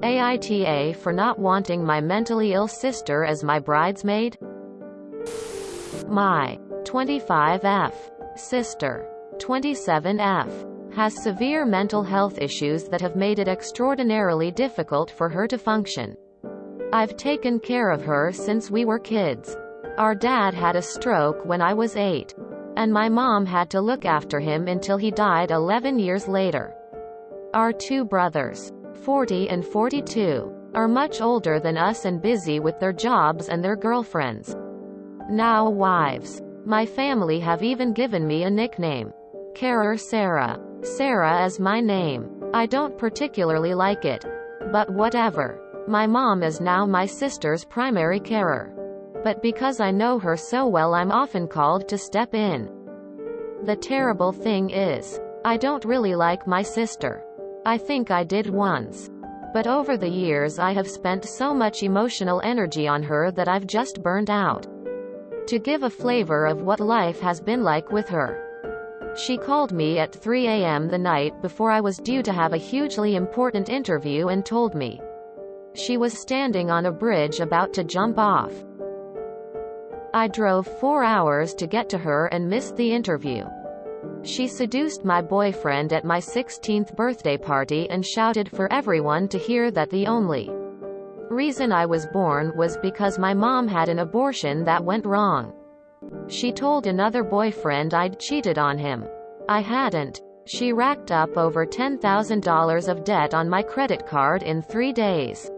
AITA for not wanting my mentally ill sister as my bridesmaid? My 25F sister, 27F, has severe mental health issues that have made it extraordinarily difficult for her to function. I've taken care of her since we were kids. Our dad had a stroke when I was 8. And my mom had to look after him until he died 11 years later. Our two brothers, 40 and 42, are much older than us and busy with their jobs and their girlfriends. Now wives. My family have even given me a nickname. Carer Sarah. Sarah is my name. I don't particularly like it. But whatever. My mom is now my sister's primary carer. But because I know her so well, I'm often called to step in. The terrible thing is, I don't really like my sister. I think I did once. But over the years I have spent so much emotional energy on her that I've just burned out. To give a flavor of what life has been like with her. She called me at 3 a.m. the night before I was due to have a hugely important interview and told me she was standing on a bridge about to jump off. I drove 4 hours to get to her and missed the interview. She seduced my boyfriend at my 16th birthday party and shouted for everyone to hear that the only reason I was born was because my mom had an abortion that went wrong. She told another boyfriend I'd cheated on him. I hadn't. She racked up over $10,000 of debt on my credit card in 3 days.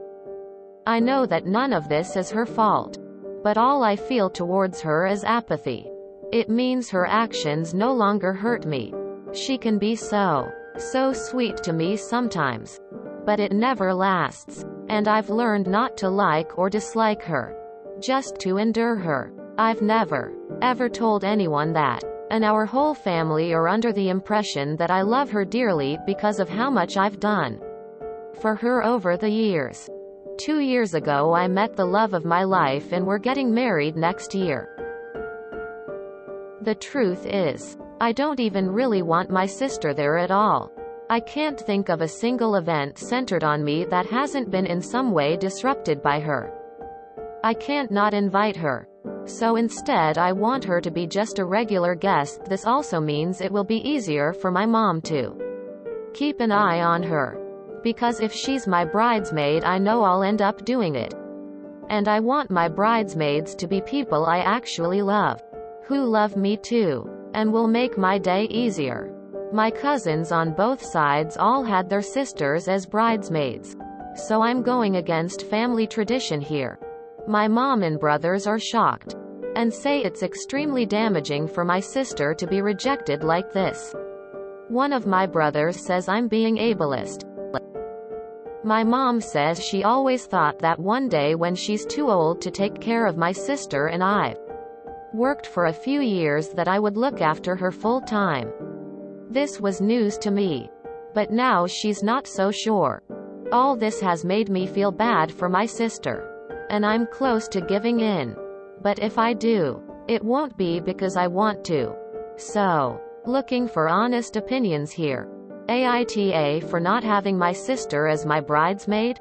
I know that none of this is her fault. But all I feel towards her is apathy. It means her actions no longer hurt me. She can be so sweet to me sometimes. But it never lasts. And I've learned not to like or dislike her. Just to endure her. I've never, ever told anyone that. And our whole family are under the impression that I love her dearly because of how much I've done for her over the years. 2 years ago I met the love of my life and we're getting married next year. The truth is, I don't even really want my sister there at all. I can't think of a single event centered on me that hasn't been in some way disrupted by her. I can't not invite her. So instead I want her to be just a regular guest. This also means it will be easier for my mom to keep an eye on her. Because if she's my bridesmaid, I know I'll end up doing it. And I want my bridesmaids to be people I actually love. Who love me too. And will make my day easier. My cousins on both sides all had their sisters as bridesmaids. So I'm going against family tradition here. My mom and brothers are shocked. And say it's extremely damaging for my sister to be rejected like this. One of my brothers says I'm being ableist. My mom says she always thought that one day when she's too old to take care of my sister and I've worked for a few years that I would look after her full time. This was news to me. But now she's not so sure. All this has made me feel bad for my sister. And I'm close to giving in. But if I do, it won't be because I want to. So, looking for honest opinions here. AITA for not having my sister as my bridesmaid?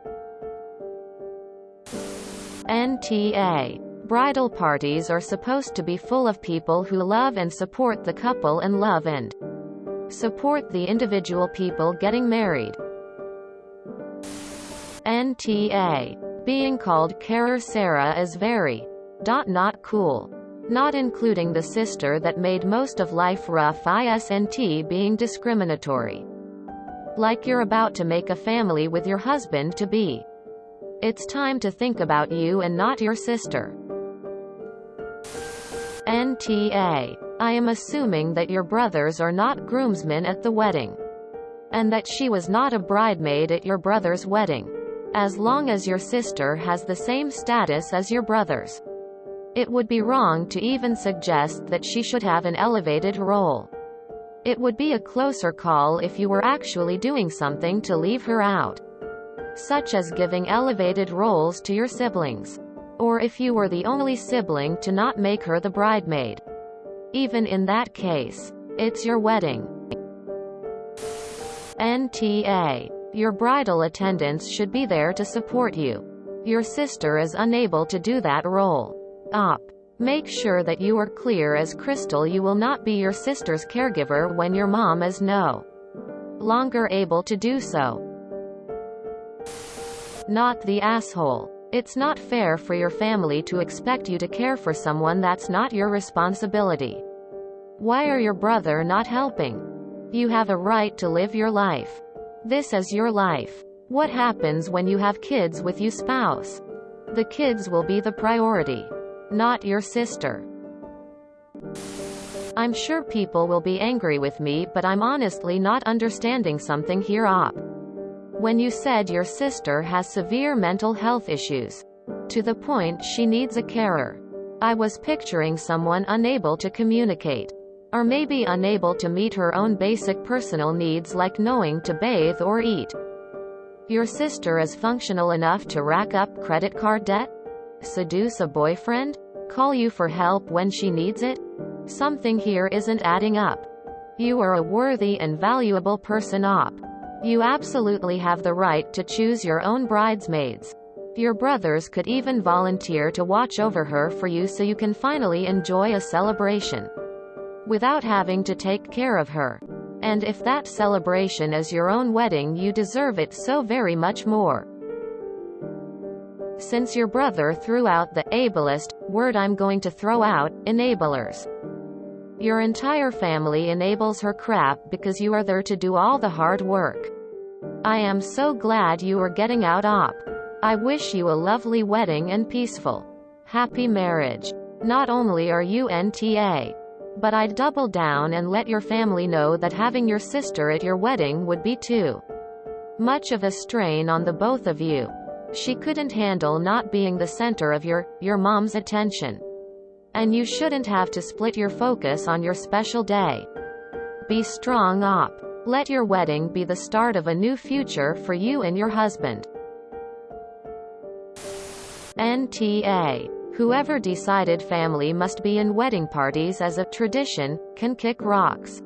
NTA. Bridal parties are supposed to be full of people who love and support the couple and love and support the individual people getting married. NTA. Being called Carer Sarah is very not cool. Not including the sister that made most of life rough, isn't being discriminatory. Like you're about to make a family with your husband to be. It's time to think about you and not your sister. NTA. I am assuming that your brothers are not groomsmen at the wedding. And that she was not a bridesmaid at your brother's wedding. As long as your sister has the same status as your brothers. It would be wrong to even suggest that she should have an elevated role. It would be a closer call if you were actually doing something to leave her out. Such as giving elevated roles to your siblings. Or if you were the only sibling to not make her the bridesmaid. Even in that case, it's your wedding. NTA. Your bridal attendants should be there to support you. Your sister is unable to do that role. Op. Make sure that you are clear as crystal you will not be your sister's caregiver when your mom is no longer able to do so. Not the asshole. It's not fair for your family to expect you to care for someone that's not your responsibility. Why are your brother not helping? You have a right to live your life. This is your life. What happens when you have kids with your spouse? The kids will be the priority, not your sister. I'm sure people will be angry with me, but I'm honestly not understanding something here, Op. When you said your sister has severe mental health issues, to the point she needs a carer, I was picturing someone unable to communicate, or maybe unable to meet her own basic personal needs like knowing to bathe or eat. Your sister is functional enough to rack up credit card debt? Seduce a boyfriend? Call you for help when she needs it? Something here isn't adding up. You are a worthy and valuable person, Op. You absolutely have the right to choose your own bridesmaids. Your brothers could even volunteer to watch over her for you so you can finally enjoy a celebration without having to take care of her. And if that celebration is your own wedding, you deserve it so very much more. Since your brother threw out the ableist word, I'm going to throw out enablers. Your entire family enables her crap because you are there to do all the hard work. I am so glad you are getting out, Op. I wish you a lovely wedding and peaceful, happy marriage. Not only are you NTA, but I'd double down and let your family know that having your sister at your wedding would be too much of a strain on the both of you. She couldn't handle not being the center of your mom's attention. And you shouldn't have to split your focus on your special day. Be strong, Op. Let your wedding be the start of a new future for you and your husband. NTA. Whoever decided family must be in wedding parties as a tradition can kick rocks.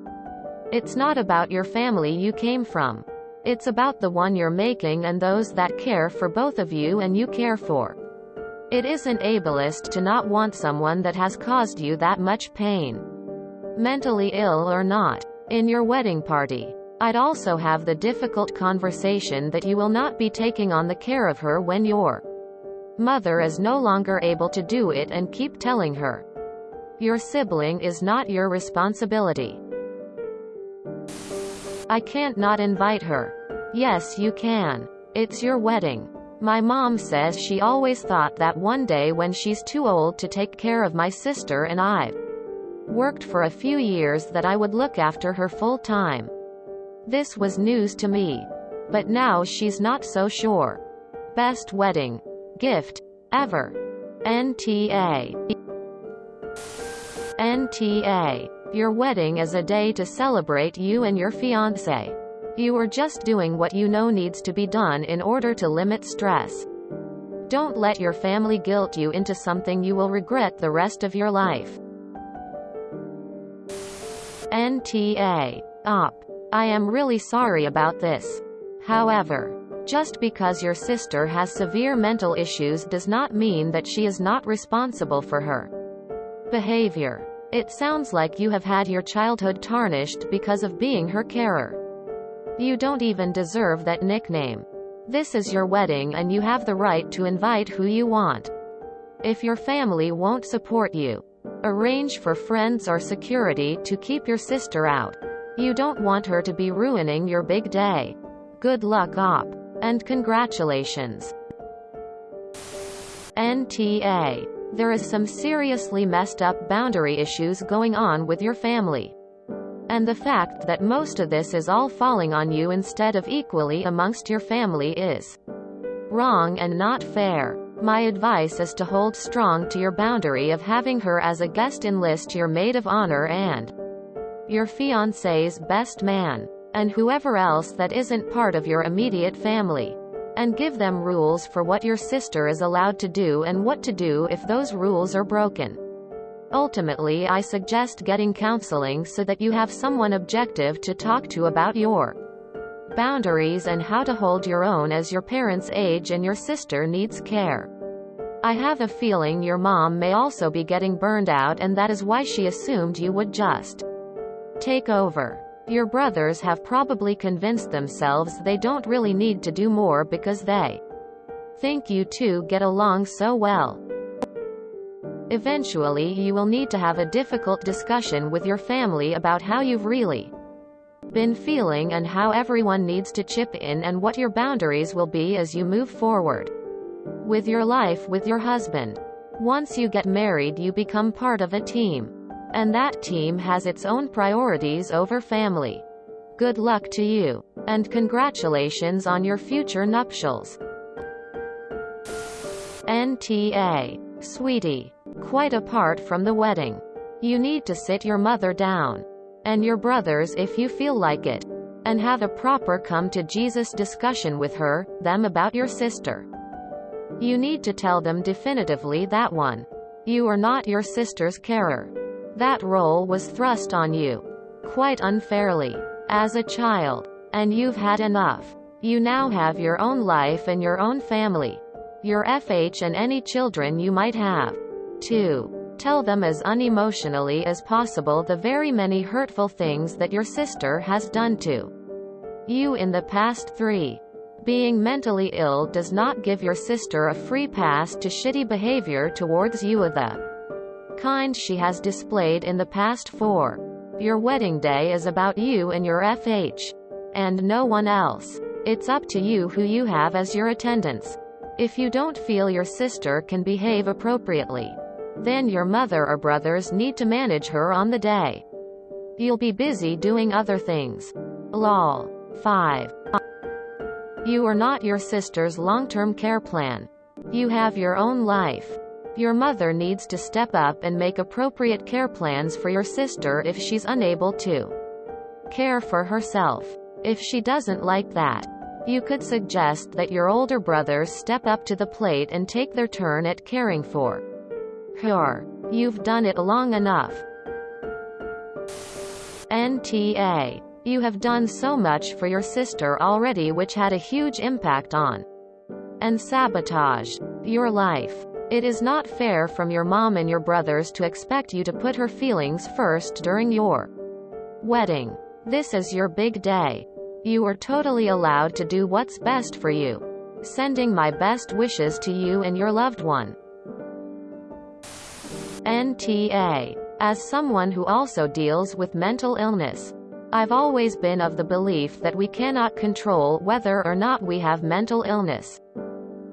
It's not about your family you came from. It's about the one you're making and those that care for both of you and you care for. It isn't ableist to not want someone that has caused you that much pain, mentally ill or not, in your wedding party. I'd also have the difficult conversation that you will not be taking on the care of her when your mother is no longer able to do it, and keep telling her your sibling is not your responsibility. I can't not invite her. Yes, you can. It's your wedding. My mom says she always thought that one day when she's too old to take care of my sister and I've worked for a few years that I would look after her full time. This was news to me. But now she's not so sure. Best wedding gift ever. NTA. NTA. Your wedding is a day to celebrate you and your fiancé. You are just doing what you know needs to be done in order to limit stress. Don't let your family guilt you into something you will regret the rest of your life. NTA. Op. I am really sorry about this. However, just because your sister has severe mental issues does not mean that she is not responsible for her behavior. It sounds like you have had your childhood tarnished because of being her carer. You don't even deserve that nickname. This is your wedding and you have the right to invite who you want. If your family won't support you, arrange for friends or security to keep your sister out. You don't want her to be ruining your big day. Good luck, Op. And congratulations. NTA. There is some seriously messed up boundary issues going on with your family. And the fact that most of this is all falling on you instead of equally amongst your family is wrong and not fair. My advice is to hold strong to your boundary of having her as a guest, enlist your maid of honor and your fiancé's best man, and whoever else that isn't part of your immediate family. And give them rules for what your sister is allowed to do and what to do if those rules are broken. Ultimately, I suggest getting counseling so that you have someone objective to talk to about your boundaries and how to hold your own as your parents age and your sister needs care. I have a feeling your mom may also be getting burned out, and that is why she assumed you would just take over. Your brothers have probably convinced themselves they don't really need to do more because they think you two get along so well. Eventually you will need to have a difficult discussion with your family about how you've really been feeling and how everyone needs to chip in and what your boundaries will be as you move forward with your life with your husband. Once you get married, you become part of a team. And that team has its own priorities over family. Good luck to you. And congratulations on your future nuptials. NTA. Sweetie. Quite apart from the wedding, you need to sit your mother down. And your brothers if you feel like it. And have a proper come-to-Jesus discussion with them about your sister. You need to tell them definitively that you are not your sister's carer. That role was thrust on you, quite unfairly, as a child. And you've had enough. You now have your own life and your own family. Your FH and any children you might have. 2. Tell them as unemotionally as possible the very many hurtful things that your sister has done to you in the past. 3. Being mentally ill does not give your sister a free pass to shitty behavior towards you of the kind she has displayed in the past. 4. Your wedding day is about you and your FH. And no one else. It's up to you who you have as your attendants. If you don't feel your sister can behave appropriately, then your mother or brothers need to manage her on the day. You'll be busy doing other things. Lol. 5. You are not your sister's long-term care plan. You have your own life. Your mother needs to step up and make appropriate care plans for your sister if she's unable to care for herself. If she doesn't like that, you could suggest that your older brothers step up to the plate and take their turn at caring for her. You've done it long enough. NTA. You have done so much for your sister already, which had a huge impact on and sabotaged your life. It is not fair from your mom and your brothers to expect you to put her feelings first during your wedding. This is your big day. You are totally allowed to do what's best for you. Sending my best wishes to you and your loved one. NTA. As someone who also deals with mental illness, I've always been of the belief that we cannot control whether or not we have mental illness.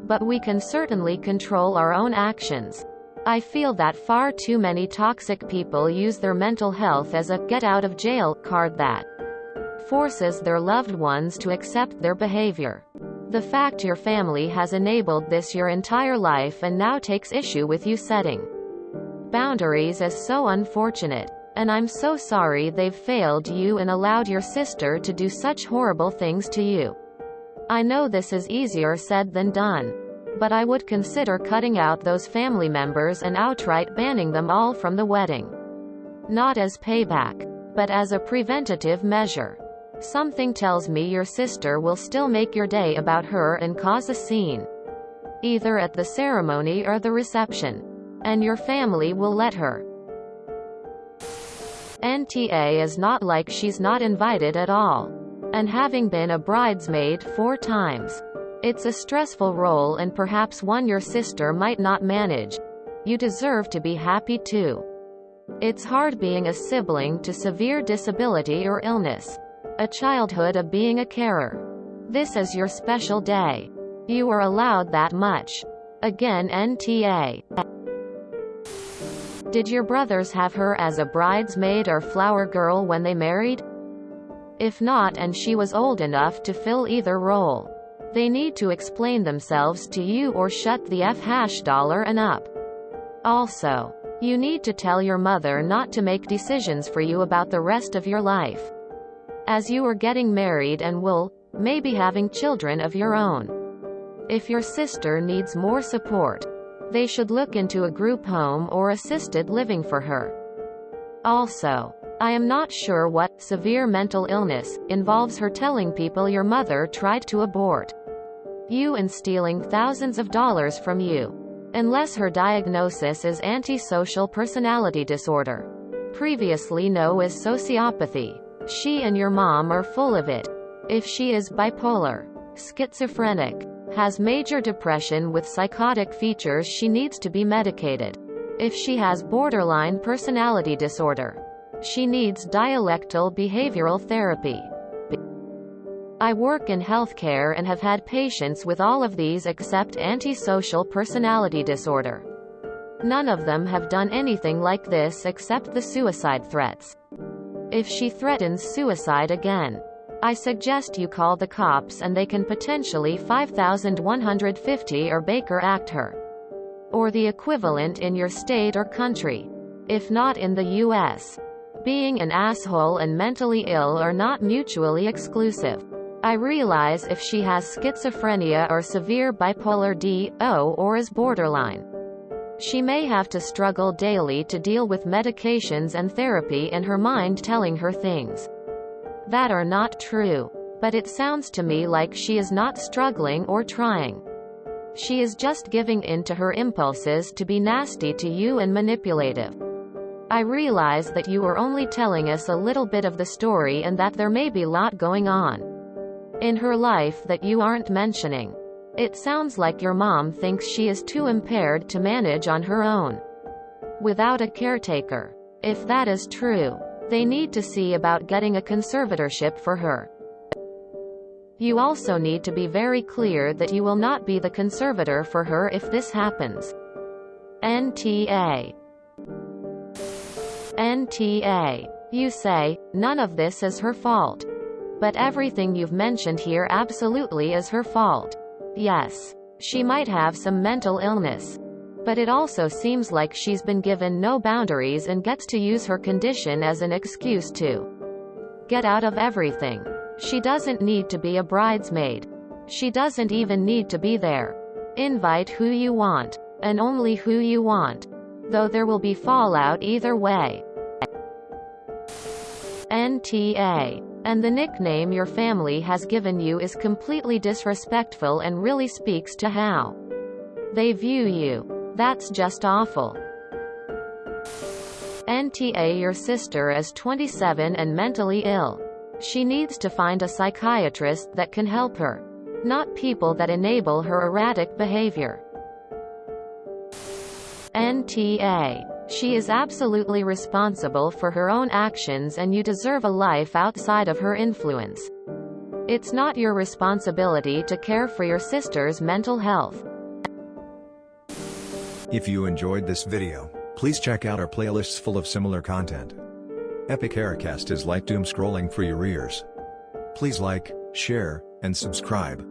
But we can certainly control our own actions. I feel that far too many toxic people use their mental health as a get-out-of-jail card that forces their loved ones to accept their behavior. The fact your family has enabled this your entire life and now takes issue with you setting boundaries is so unfortunate. And I'm so sorry they've failed you and allowed your sister to do such horrible things to you. I know this is easier said than done. But I would consider cutting out those family members and outright banning them all from the wedding. Not as payback, but as a preventative measure. Something tells me your sister will still make your day about her and cause a scene, either at the ceremony or the reception. And your family will let her. NTA is not like she's not invited at all. And having been a bridesmaid 4 times, it's a stressful role and perhaps one your sister might not manage. You deserve to be happy too. It's hard being a sibling to severe disability or illness. A childhood of being a carer. This is your special day. You are allowed that much. Again, NTA. Did your brothers have her as a bridesmaid or flower girl when they married? If not, and she was old enough to fill either role, they need to explain themselves to you or shut the $$ and up. Also, you need to tell your mother not to make decisions for you about the rest of your life, as you are getting married and will, maybe having children of your own. If your sister needs more support, they should look into a group home or assisted living for her. Also, I am not sure what severe mental illness involves her telling people your mother tried to abort you and stealing thousands of dollars from you. Unless her diagnosis is antisocial personality disorder, previously known as sociopathy. She and your mom are full of it. If she is bipolar, schizophrenic, has major depression with psychotic features, she needs to be medicated. If she has borderline personality disorder, she needs dialectal behavioral therapy. I work in healthcare and have had patients with all of these except antisocial personality disorder. None of them have done anything like this except the suicide threats. If she threatens suicide again, I suggest you call the cops and they can potentially $5,150 or Baker Act her. Or the equivalent in your state or country. If not in the U.S. Being an asshole and mentally ill are not mutually exclusive. I realize if she has schizophrenia or severe bipolar D.O. or is borderline, she may have to struggle daily to deal with medications and therapy and her mind telling her things that are not true. But it sounds to me like she is not struggling or trying. She is just giving in to her impulses to be nasty to you and manipulative. I realize that you are only telling us a little bit of the story and that there may be a lot going on in her life that you aren't mentioning. It sounds like your mom thinks she is too impaired to manage on her own without a caretaker. If that is true, they need to see about getting a conservatorship for her. You also need to be very clear that you will not be the conservator for her if this happens. NTA. NTA. You say, none of this is her fault. But everything you've mentioned here absolutely is her fault. Yes, she might have some mental illness. But it also seems like she's been given no boundaries and gets to use her condition as an excuse to get out of everything. She doesn't need to be a bridesmaid. She doesn't even need to be there. Invite who you want, and only who you want. Though there will be fallout either way. NTA. And the nickname your family has given you is completely disrespectful and really speaks to how they view you. That's just awful. NTA. Your sister is 27 and mentally ill. She needs to find a psychiatrist that can help her, not people that enable her erratic behavior. NTA. She is absolutely responsible for her own actions and you deserve a life outside of her influence. It's not your responsibility to care for your sister's mental health. If you enjoyed this video, please check out our playlists full of similar content. Epic Haircast is like doom scrolling for your ears. Please like, share, and subscribe.